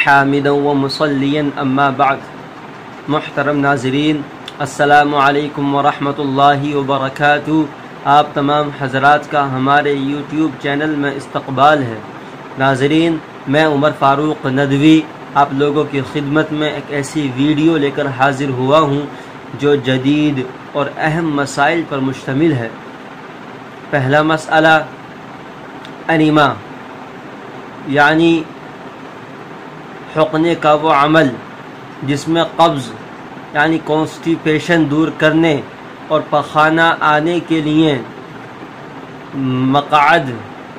حامدا ومصلیا اما بعد۔ محترم ناظرین، السلام علیکم ورحمۃ اللہ وبرکاتہ۔ آپ تمام حضرات کا ہمارے یوٹیوب چینل میں استقبال ہے۔ ناظرین، میں عمر فاروق ندوی آپ لوگوں کی خدمت میں ایک ایسی ویڈیو لے کر حاضر ہوا ہوں جو جدید اور اہم مسائل پر مشتمل ہے۔ پہلا مسئلہ انیما، یعنی حقنے کا وہ عمل جس میں قبض یعنی کانسٹیپیشن دور کرنے اور پخانہ آنے کے لیے مقعد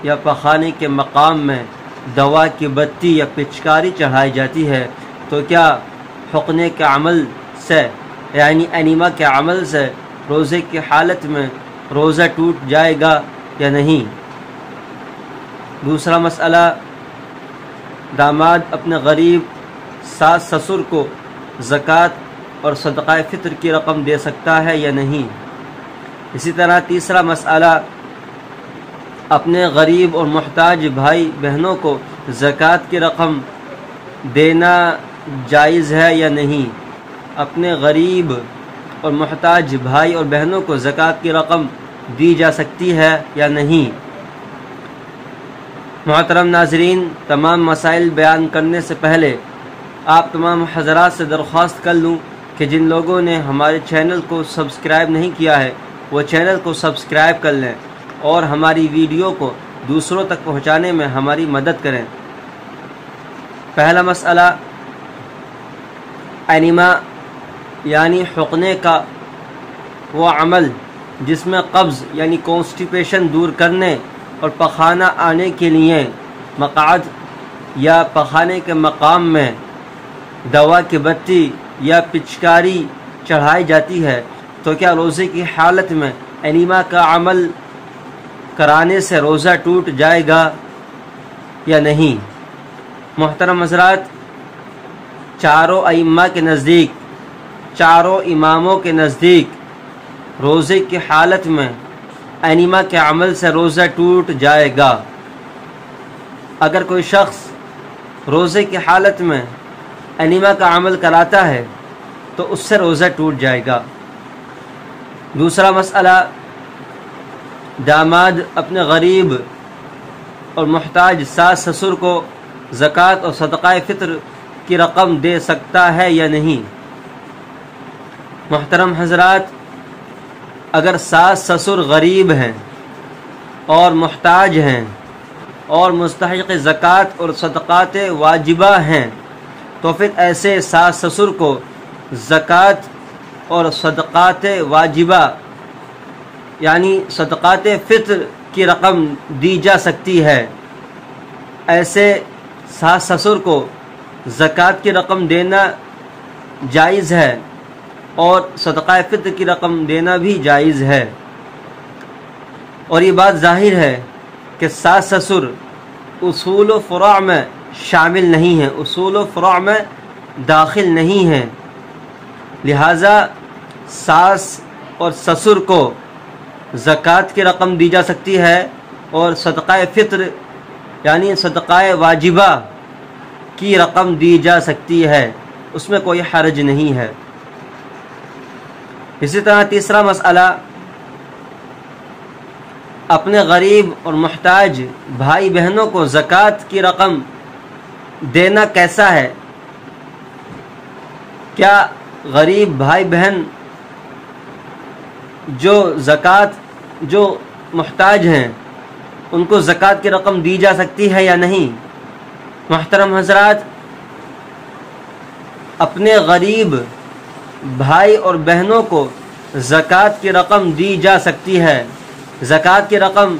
یا پخانے کے مقام میں دوا کی بتی یا پچکاری چڑھائی جاتی ہے، تو کیا حقنے کے عمل سے یعنی انیما کے عمل سے روزے کی حالت میں روزہ ٹوٹ جائے گا یا نہیں؟ دوسرا مسئلہ، داماد اپنے غریب ساس سسر کو زکوٰۃ اور صدقہ فطر کی رقم دے سکتا ہے یا نہیں؟ اسی طرح تیسرا مسئلہ، اپنے غریب اور محتاج بھائی بہنوں کو زکوٰۃ کی رقم دینا جائز ہے یا نہیں؟ اپنے غریب اور محتاج بھائی اور بہنوں کو زکوٰۃ کی رقم دی جا سکتی ہے یا نہیں؟ محترم ناظرین، تمام مسائل بیان کرنے سے پہلے آپ تمام حضرات سے درخواست کر لوں کہ جن لوگوں نے ہمارے چینل کو سبسکرائب نہیں کیا ہے وہ چینل کو سبسکرائب کر لیں اور ہماری ویڈیو کو دوسروں تک پہنچانے میں ہماری مدد کریں۔ پہلا مسئلہ انیما، یعنی حقنے کا وہ عمل جس میں قبض یعنی کانسٹیپیشن دور کرنے اور پخانہ آنے کے لیے مقعد یا پخانے کے مقام میں دوا کی بتی یا پچکاری چڑھائی جاتی ہے، تو کیا روزے کی حالت میں انیما کا عمل کرانے سے روزہ ٹوٹ جائے گا یا نہیں؟ محترم حضرات، چاروں ائمہ کے نزدیک، چاروں اماموں کے نزدیک روزے کی حالت میں انیما کے عمل سے روزہ ٹوٹ جائے گا۔ اگر کوئی شخص روزے کی حالت میں انیما کا عمل کراتا ہے تو اس سے روزہ ٹوٹ جائے گا۔ دوسرا مسئلہ، داماد اپنے غریب اور محتاج ساس سسر کو زکوٰۃ اور صدقہ فطر کی رقم دے سکتا ہے یا نہیں؟ محترم حضرات، اگر ساس سسر غریب ہیں اور محتاج ہیں اور مستحق زکوٰۃ اور صدقات واجبہ ہیں تو پھر ایسے ساس سسر کو زکوٰۃ اور صدقات واجبہ یعنی صدقات فطر کی رقم دی جا سکتی ہے۔ ایسے ساس سسر کو زکوٰۃ کی رقم دینا جائز ہے اور صدقہ فطر کی رقم دینا بھی جائز ہے، اور یہ بات ظاہر ہے کہ ساس سسر اصول و فروع میں شامل نہیں ہیں، اصول و فروع میں داخل نہیں ہیں، لہٰذا ساس اور سسر کو زکوٰۃ کی رقم دی جا سکتی ہے اور صدقہ فطر یعنی صدقہ واجبہ کی رقم دی جا سکتی ہے، اس میں کوئی حرج نہیں ہے۔ اسی طرح تیسرا مسئلہ، اپنے غریب اور محتاج بھائی بہنوں کو زکوٰۃ کی رقم دینا کیسا ہے؟ کیا غریب بھائی بہن جو محتاج ہیں ان کو زکوٰۃ کی رقم دی جا سکتی ہے یا نہیں؟ محترم حضرات، اپنے غریب بھائی اور بہنوں کو زکوٰۃ کی رقم دی جا سکتی ہے، زکوٰۃ کی رقم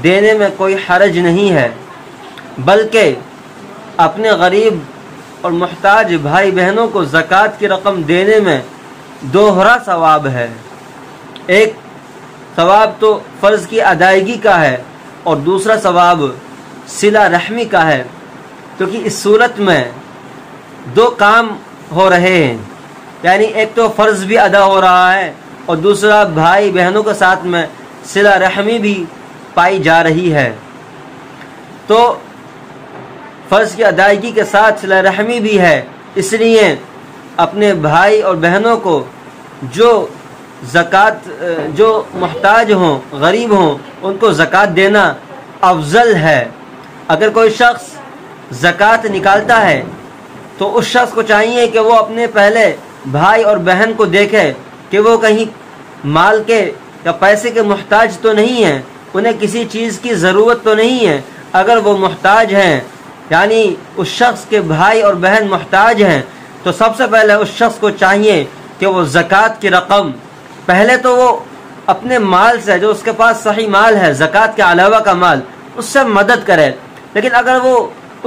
دینے میں کوئی حرج نہیں ہے، بلکہ اپنے غریب اور محتاج بھائی بہنوں کو زکوٰۃ کی رقم دینے میں دوہرا ثواب ہے۔ ایک ثواب تو فرض کی ادائیگی کا ہے اور دوسرا ثواب صلہ رحمی کا ہے، کیونکہ اس صورت میں دو کام ہو رہے ہیں، یعنی ایک تو فرض بھی ادا ہو رہا ہے اور دوسرا بھائی بہنوں کے ساتھ میں صلہ رحمی بھی پائی جا رہی ہے۔ تو فرض کی ادائیگی کے ساتھ صلہ رحمی بھی ہے، اس لیے اپنے بھائی اور بہنوں کو جو زکوٰۃ جو محتاج ہوں، غریب ہوں، ان کو زکوٰۃ دینا افضل ہے۔ اگر کوئی شخص زکوٰۃ نکالتا ہے تو اس شخص کو چاہیے کہ وہ اپنے پہلے بھائی اور بہن کو دیکھے کہ وہ کہیں مال کے یا پیسے کے محتاج تو نہیں ہیں، انہیں کسی چیز کی ضرورت تو نہیں ہے۔ اگر وہ محتاج ہیں، یعنی اس شخص کے بھائی اور بہن محتاج ہیں، تو سب سے پہلے اس شخص کو چاہیے کہ وہ زکوٰۃ کی رقم پہلے تو وہ اپنے مال سے، جو اس کے پاس صحیح مال ہے زکوٰۃ کے علاوہ کا مال، اس سے مدد کرے۔ لیکن اگر وہ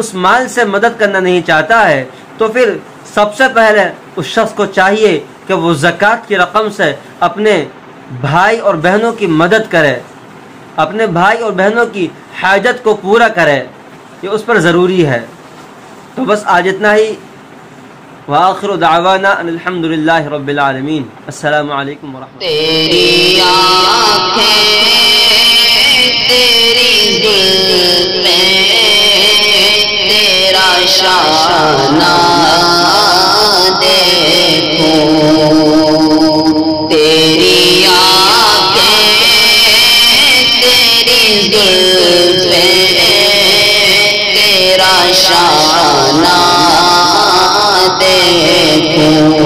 اس مال سے مدد کرنا نہیں چاہتا ہے تو پھر سب سے پہلے اس شخص کو چاہیے کہ وہ زکوٰۃ کی رقم سے اپنے بھائی اور بہنوں کی مدد کرے، اپنے بھائی اور بہنوں کی حاجت کو پورا کرے، یہ اس پر ضروری ہے۔ تو بس آج اتنا ہی۔ وآخر دعوانا ان الحمد للہ رب العالمین۔ السلام علیکم ورحمۃ اللہ۔ تیری آنکھیں تیری دل میں تیرا شانہ دیکھوں، تیری آنکھیں تیری دل میں تیرا شانہ دیکھوں۔